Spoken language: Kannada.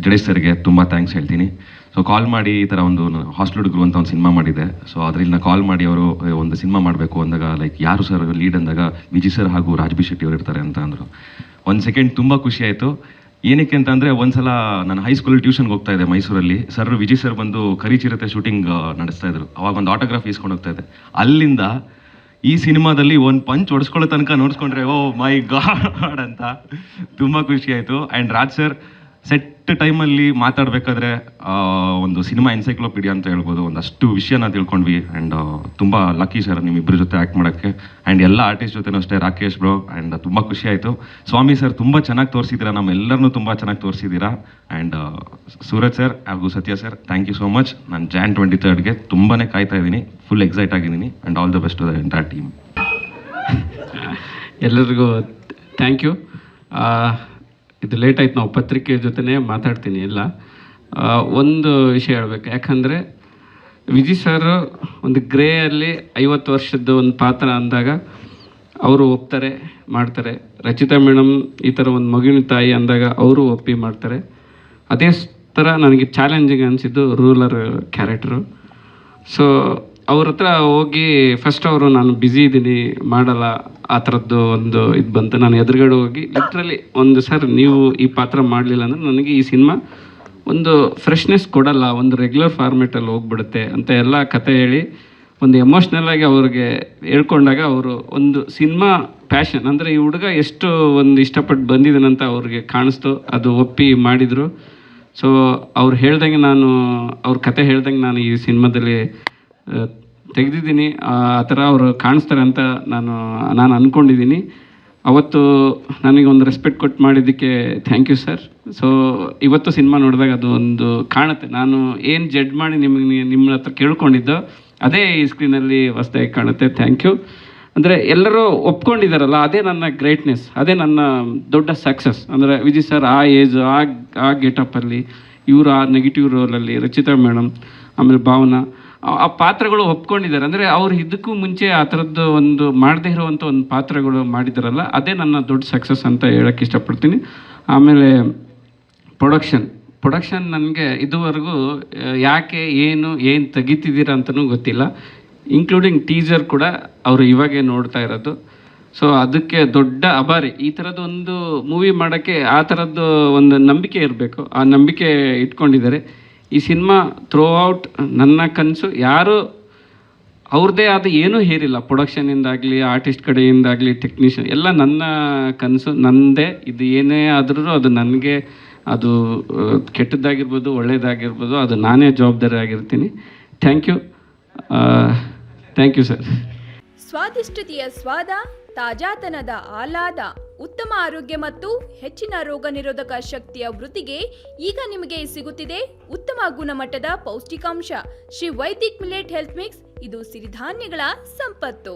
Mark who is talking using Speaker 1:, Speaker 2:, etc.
Speaker 1: ಜಡೇಶ್ ಸರ್ಗೆ ತುಂಬ ಥ್ಯಾಂಕ್ಸ್ ಹೇಳ್ತೀನಿ. ಸೊ ಕಾಲ್ ಮಾಡಿ ಈ ಥರ ಒಂದು ಹಾಸ್ಟೆಲ್ ಹುಡುಗರು ಅಂತ ಒಂದು ಸಿನಿಮಾ ಮಾಡಿದೆ. ಸೊ ಅದರಲ್ಲಿ ನಾನು ಕಾಲ್ ಮಾಡಿ ಅವರು ಒಂದು ಸಿನಿಮಾ ಮಾಡಬೇಕು ಅಂದಾಗ ಲೈಕ್ ಯಾರು ಸರ್ ಲೀಡ್ ಅಂದಾಗ ವಿಜಯ್ ಸರ್ ಹಾಗೂ ರಾಜ್ಬಿ ಶೆಟ್ಟಿ ಅವರು ಇರ್ತಾರೆ ಅಂತ ಅಂದರು. ಒಂದು ಸೆಕೆಂಡ್ ತುಂಬ ಖುಷಿ ಆಯಿತು. ಏನಕ್ಕೆ ಅಂತಂದರೆ ಒಂದ್ಸಲ ನಾನು ಹೈಸ್ಕೂಲ್ ಟ್ಯೂಷನ್ಗೆ ಹೋಗ್ತಾ ಇದ್ದೆ ಮೈಸೂರಲ್ಲಿ. ಸರ್ ವಿಜಯ್ ಸರ್ ಬಂದು ಕರಿಚಿರತೆ ಶೂಟಿಂಗ್ ನಡೆಸ್ತಾ ಇದ್ರು. ಅವಾಗ ಒಂದು ಆಟೋಗ್ರಾಫ್ ಇಸ್ಕೊಂಡು ಹೋಗ್ತಾ ಇದ್ದೆ. ಅಲ್ಲಿಂದ ಈ ಸಿನಿಮಾದಲ್ಲಿ ಒಂದು ಪಂಚ್ ಹೊಡ್ಸ್ಕೊಳ್ಳೋ ತನಕ ನೋಡಿಸ್ಕೊಂಡ್ರೆ ಓ ಮೈ ಗಾಡ್ ಅಂತ ತುಂಬ ಖುಷಿ ಆಯಿತು. ಆ್ಯಂಡ್ ರಾಜ್ ಸರ್ ಸೆಟ್ ಟೈಮಲ್ಲಿ ಮಾತಾಡಬೇಕಾದ್ರೆ ಒಂದು ಸಿನಿಮಾ ಎನ್ಸೈಕ್ಲೋಪೀಡಿಯಾ ಅಂತ ಹೇಳ್ಬೋದು. ಒಂದಷ್ಟು ವಿಷಯನ ತಿಳ್ಕೊಂಡ್ವಿ. ಆ್ಯಂಡ್ ತುಂಬ ಲಕ್ಕಿ ಸರ್ ನಿಮ್ಮಿಬ್ಬರ ಜೊತೆ ಆ್ಯಕ್ಟ್ ಮಾಡೋಕ್ಕೆ. ಆ್ಯಂಡ್ ಎಲ್ಲ ಆರ್ಟಿಸ್ಟ್ ಜೊತೆನೂ ಅಷ್ಟೇ, ರಾಕೇಶ್ ಬ್ರೋ. ಆ್ಯಂಡ್ ತುಂಬ ಖುಷಿ ಆಯಿತು. ಸ್ವಾಮಿ ಸರ್ ತುಂಬ ಚೆನ್ನಾಗಿ ತೋರಿಸಿದ್ದೀರಾ, ನಮ್ಮೆಲ್ಲರನ್ನೂ ತುಂಬ ಚೆನ್ನಾಗಿ ತೋರಿಸಿದ್ದೀರಾ. ಆ್ಯಂಡ್ ಸೂರಜ್ ಸರ್ ಹಾಗೂ Satya sir, thank you so much. ನಾನು Jan 23ಗೆ ತುಂಬಾ ಕಾಯ್ತಾ ಇದ್ದೀನಿ, ಫುಲ್ ಎಕ್ಸೈಟ್ ಆಗಿದ್ದೀನಿ. And all the best to the entire team.
Speaker 2: ಎಲ್ಲರಿಗೂ ಥ್ಯಾಂಕ್ ಯು. ಇದು ಲೇಟ್ ಆಯ್ತು, ನಾವು ಪತ್ರಿಕೆ ಜೊತೆನೇ ಮಾತಾಡ್ತೀನಿ. ಎಲ್ಲ ಒಂದು ವಿಷಯ ಹೇಳ್ಬೇಕು, ಯಾಕಂದರೆ ವಿಜಯ್ ಸರ್ ಒಂದು ಗ್ರೇಯಲ್ಲಿ 50 ವರ್ಷದ ಒಂದು ಪಾತ್ರ ಅಂದಾಗ ಅವರು ಒಪ್ತಾರೆ, ಮಾಡ್ತಾರೆ. ರಚಿತಾ ಮೇಡಮ್ ಈ ಥರ ಒಂದು ಮಗುವಿನ ತಾಯಿ ಅಂದಾಗ ಅವರು ಒಪ್ಪಿ ಮಾಡ್ತಾರೆ. ಅದೇ ಥರ ನನಗೆ ಚಾಲೆಂಜಿಂಗ್ ಅನಿಸಿದ್ದು ರೂಲರ್ ಕ್ಯಾರೆಕ್ಟ್ರು. ಸೊ ಅವ್ರ ಹತ್ರ ಹೋಗಿ ಫಸ್ಟ್ ಅವರು ನಾನು ಬ್ಯುಸಿ ಇದ್ದೀನಿ ಮಾಡಲ್ಲ ಆ ಥರದ್ದು ಒಂದು ಇದು ಬಂತು. ನಾನು ಎದುರುಗಡೆ ಹೋಗಿ ಲಿಟ್ರಲಿ ಒಂದು ಸರ್ ನೀವು ಈ ಪಾತ್ರ ಮಾಡಲಿಲ್ಲ ಅಂದರೆ ನನಗೆ ಈ ಸಿನಿಮಾ ಒಂದು ಫ್ರೆಶ್ನೆಸ್ ಕೊಡಲ್ಲ, ಒಂದು ರೆಗ್ಯುಲರ್ ಫಾರ್ಮೇಟಲ್ಲಿ ಹೋಗ್ಬಿಡುತ್ತೆ ಅಂತ ಎಲ್ಲ ಕತೆ ಹೇಳಿ ಒಂದು ಎಮೋಷ್ನಲ್ ಆಗಿ ಅವ್ರಿಗೆ ಹೇಳ್ಕೊಂಡಾಗ ಅವರು ಒಂದು ಸಿನಿಮಾ ಪ್ಯಾಷನ್ ಅಂದರೆ ಈ ಹುಡುಗ ಎಷ್ಟು ಒಂದು ಇಷ್ಟಪಟ್ಟು ಬಂದಿದ್ದಾನಂತ ಅವ್ರಿಗೆ ಕಾಣಿಸ್ತು. ಅದು ಒಪ್ಪಿ ಮಾಡಿದರು. ಸೊ ಅವ್ರು ಹೇಳ್ದಂಗೆ ನಾನು ಅವ್ರ ಕತೆ ಹೇಳ್ದಂಗೆ ನಾನು ಈ ಸಿನಿಮಾದಲ್ಲಿ ತೆಗೆದಿದ್ದೀನಿ. ಆ ಥರ ಅವರು ಕಾಣಿಸ್ತಾರೆ ಅಂತ ನಾನು ಅಂದ್ಕೊಂಡಿದ್ದೀನಿ. ಅವತ್ತು ನನಗೆ ಒಂದು ರೆಸ್ಪೆಕ್ಟ್ ಕೊಟ್ಟು ಮಾಡಿದ್ದಕ್ಕೆ ಥ್ಯಾಂಕ್ ಯು ಸರ್. ಸೊ ಇವತ್ತು ಸಿನಿಮಾ ನೋಡಿದಾಗ ಅದು ಒಂದು ಕಾಣುತ್ತೆ. ನಾನು ಏನು ಜಡ್ಜ್ ಮಾಡಿ ನಿಮ್ಮ ಹತ್ರ ಕೇಳ್ಕೊಂಡಿದ್ದೋ ಅದೇ ಈ ಸ್ಕ್ರೀನಲ್ಲಿ ಹೊಸದಾಗಿ ಕಾಣುತ್ತೆ. Thank you. ಅಂದರೆ ಎಲ್ಲರೂ ಒಪ್ಕೊಂಡಿದ್ದಾರಲ್ಲ, ಅದೇ ನನ್ನ ಗ್ರೇಟ್ನೆಸ್, ಅದೇ ನನ್ನ ದೊಡ್ಡ ಸಕ್ಸಸ್. ಅಂದರೆ ವಿಜಯ್ ಸರ್ ಆ ಏಜ್ ಆ ಗೆಟಪ್ಪಲ್ಲಿ, ಇವರು ಆ ನೆಗೆಟಿವ್ ರೋಲಲ್ಲಿ, ರಚಿತಾ ಮೇಡಮ್, ಆಮೇಲೆ ಭಾವನಾ ಆ ಪಾತ್ರಗಳು ಒಪ್ಕೊಂಡಿದ್ದಾರೆ. ಅಂದರೆ ಅವ್ರು ಇದಕ್ಕೂ ಮುಂಚೆ ಆ ಥರದ್ದು ಒಂದು ಮಾಡದೇ ಇರುವಂಥ ಒಂದು ಪಾತ್ರಗಳು ಮಾಡಿದಾರಲ್ಲ, ಅದೇ ನನ್ನ ದೊಡ್ಡ ಸಕ್ಸಸ್ ಅಂತ ಹೇಳೋಕ್ಕೆ ಇಷ್ಟಪಡ್ತೀನಿ. ಆಮೇಲೆ ಪ್ರೊಡಕ್ಷನ್ ನನಗೆ ಇದುವರೆಗೂ ಯಾಕೆ ಏನು ತೆಗಿತಿದ್ದೀರಾ ಅಂತಲೂ ಗೊತ್ತಿಲ್ಲ. ಇನ್ಕ್ಲೂಡಿಂಗ್ ಟೀಸರ್ ಕೂಡ ಅವರು ಇವಾಗೇ ನೋಡ್ತಾ ಇರೋದು. ಸೊ ಅದಕ್ಕೆ ದೊಡ್ಡ ಆಭಾರಿ. ಈ ಥರದ್ದು ಒಂದು ಮೂವಿ ಮಾಡೋಕ್ಕೆ ಆ ಥರದ್ದು ಒಂದು ನಂಬಿಕೆ ಇರಬೇಕು, ಆ ನಂಬಿಕೆ ಇಟ್ಕೊಂಡಿದ್ದಾರೆ. ಈ ಸಿನಿಮಾ ಥ್ರೂ ಔಟ್ ನನ್ನ ಕನಸು, ಯಾರು ಅವ್ರದ್ದೇ ಆದ ಏನೂ ಹೇರಿಲ್ಲ, ಪ್ರೊಡಕ್ಷನಿಂದಾಗಲಿ ಆರ್ಟಿಸ್ಟ್ ಕಡೆಯಿಂದಾಗಲಿ ಟೆಕ್ನಿಷಿಯನ್ ಎಲ್ಲ ನನ್ನ ಕನಸು, ನನ್ನದೇ. ಇದು ಏನೇ ಆದ್ರೂ ಅದು ನನಗೆ, ಅದು ಕೆಟ್ಟದ್ದಾಗಿರ್ಬೋದು ಒಳ್ಳೆಯದಾಗಿರ್ಬೋದು, ಅದು ನಾನೇ ಜವಾಬ್ದಾರಿ ಆಗಿರ್ತೀನಿ. Thank you sir.
Speaker 3: ಸ್ವಾದಿಷ್ಟತೆಯ ಸ್ವಾದ, ತಾಜಾತನದ ಆಹ್ಲಾದ, ಉತ್ತಮ ಆರೋಗ್ಯ ಮತ್ತು ಹೆಚ್ಚಿನ ರೋಗ ನಿರೋಧಕ ಶಕ್ತಿಯ ವೃದ್ಧಿಗೆ ಈಗ ನಿಮಗೆ ಸಿಗುತ್ತಿದೆ ಉತ್ತಮ ಗುಣಮಟ್ಟದ ಪೌಷ್ಟಿಕಾಂಶ Shri Vaidik millet health mix. ಇದು ಸಿರಿಧಾನ್ಯಗಳ ಸಂಪತ್ತು.